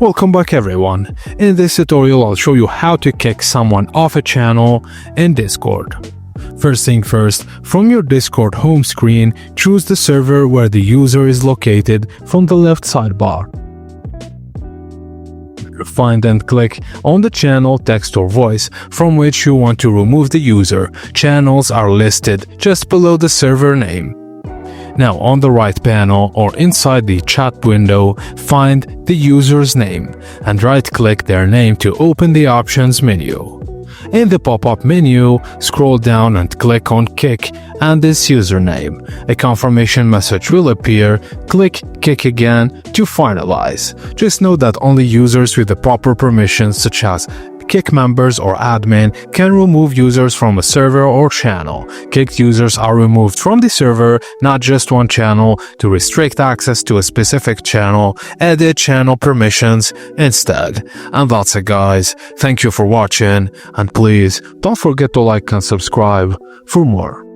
Welcome back everyone. In this tutorial I'll show you how to kick someone off a channel in Discord. First thing first, from your Discord home screen, choose the server where the user is located from the left sidebar. Find and click on the channel, text or voice from which you want to remove the user. Channels are listed just below the server name. Now on the right panel or inside the chat window, find the user's name and right-click their name to open the options menu. In the pop-up menu, scroll down and click on Kick and this username. A confirmation message will appear. Click Kick again to finalize. Just note that only users with the proper permissions such as Kick members or admin can remove users from a server or channel. Kicked users are removed from the server, not just one channel. To restrict access to a specific channel, edit channel permissions instead. And that's it guys. Thank you for watching and please don't forget to like and subscribe for more.